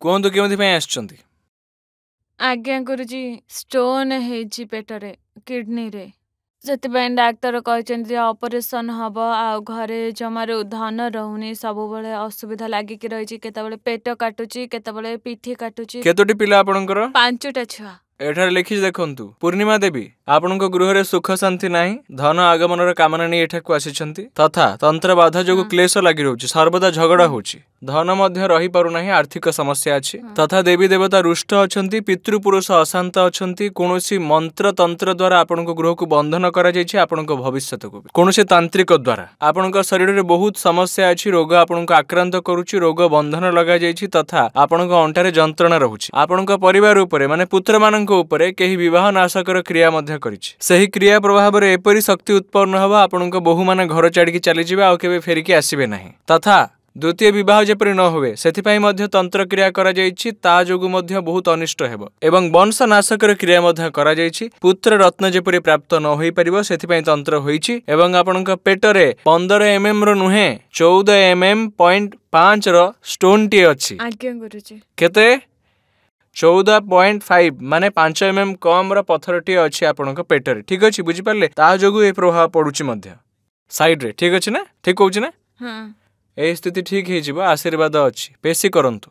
କୁହନ୍ତୁ କେଉଁଥିପାଇଁ ଆସିଛନ୍ତି? आज्ञा गुरुजी स्टोन हेजी पेटरे किडनी रे ସେଥିପାଇଁ ଡାକ୍ତର କହିଛନ୍ତି ଅପରେସନ ହବ। ଆଉ ଘରେ ଜମାରୁ ଧନ ରହୁନି, ସବୁବେଳେ ଅସୁବିଧା ଲାଗିକି ରହିଛି। କେତେବେଳେ ପେଟ କାଟୁଛି, କେତେବେଳେ ପିଠି କାଟୁଛି। କେତୋଟି ପିଲା ଆପଣଙ୍କର? 5ଟା ଛୁଆ। ଏଠାରେ ଲେଖିଛି ଦେଖନ୍ତୁ। ପୂର୍ଣ୍ଣିମା ଦେବୀ, ଆପଣଙ୍କ ଗୃହରେ ସୁଖ ଶାନ୍ତି ନାହିଁ, ଧନ ଆଗମନର କାମନା ନେଇ ଏଠାକୁ ଆସିଛନ୍ତି ତଥା ତନ୍ତ୍ର ବାଧା ଯୋଗୁଁ କ୍ଲେଶ ଲାଗି ରହୁଛି, ସର୍ବଦା ଝଗଡ଼ା ହେଉଛି, ଧନ ମଧ୍ୟ ରହିପାରୁନାହିଁ, ଆର୍ଥିକ ସମସ୍ୟା ଅଛି ତଥା ଦେବୀ ଦେବତା ରୁଷ୍ଟ ଅଛନ୍ତି, ପିତୃପୁରୁଷ ଅଶାନ୍ତ ଅଛନ୍ତି। କୌଣସି ମନ୍ତ୍ର ତନ୍ତ୍ର ଦ୍ୱାରା ଆପଣଙ୍କ ଗୃହକୁ ବନ୍ଧନ କରାଯାଇଛି, ଆପଣଙ୍କ ଭବିଷ୍ୟତକୁ କୌଣସି ତାନ୍ତ୍ରିକ ଦ୍ୱାରା ଆପଣଙ୍କ ଶରୀରରେ ବହୁତ ସମସ୍ୟା ଅଛି, ରୋଗ ଆପଣଙ୍କୁ ଆକ୍ରାନ୍ତ କରୁଛି, ରୋଗ ବନ୍ଧନ ଲଗାଯାଇଛି ତଥା ଆପଣଙ୍କ ଅଣ୍ଟାରେ ଯନ୍ତ୍ରଣା ରହୁଛି। ଆପଣଙ୍କ ପରିବାର ଉପରେ ମାନେ ପୁତ୍ରମାନଙ୍କ ଉପରେ କେହି ବିବାହ ନାଶକର କ୍ରିୟା ମଧ୍ୟ କରିଛି। ସେହି କ୍ରିୟା ପ୍ରଭାବରେ ଏପରି ଶକ୍ତି ଉତ୍ପନ୍ନ ହେବ, ଆପଣଙ୍କ ବୋହୂମାନେ ଘର ଛାଡ଼ିକି ଚାଲିଯିବେ, ଆଉ କେବେ ଫେରିକି ଆସିବେ ନାହିଁ ତଥା ଦ୍ୱିତୀୟ ବିବାହ ଯେପରି ନ ହୁଏ ସେଥିପାଇଁ ମଧ୍ୟ ତନ୍ତ୍ର କ୍ରିୟା କରାଯାଇଛି, ତା ଯୋଗୁଁ ମଧ୍ୟ ବହୁତ ଅନିଷ୍ଟ ହେବ ଏବଂ ବଂଶ ନାଶକର କ୍ରିୟା ମଧ୍ୟ କରାଯାଇଛି। ପୁତ୍ର ରତ୍ନ ଯେପରି ପ୍ରାପ୍ତ ନ ହୋଇପାରିବ ସେଥିପାଇଁ ତନ୍ତ୍ର ହୋଇଛି ଏବଂ ଆପଣଙ୍କ ପେଟରେ 15 mm ର ନୁହେଁ 14 mm.5 ର ଷ୍ଟୋନଟିଏ ଅଛି। ଆଜ୍ଞା ଗୁରୁजी। କେତେ? 14.5 ମାନେ 5 mm କମ୍ ର ପଥରଟିଏ ଅଛି ଆପଣଙ୍କ ପେଟରେ। ଠିକ ଅଛି, ବୁଝିପାରିଲେ? ତା ଯୋଗୁଁ ଏ ପ୍ରଭାବ ପଡୁଛି ମଧ୍ୟ ସାଇଡରେ। ଠିକ ଅଛି ନା? ଠିକ କହୁଛି ନା? ହଁ। ଏହି ସ୍ଥିତି ଠିକ ହେଇଯିବ, ଆଶୀର୍ବାଦ ଅଛି। ବେଶୀ କରନ୍ତୁ।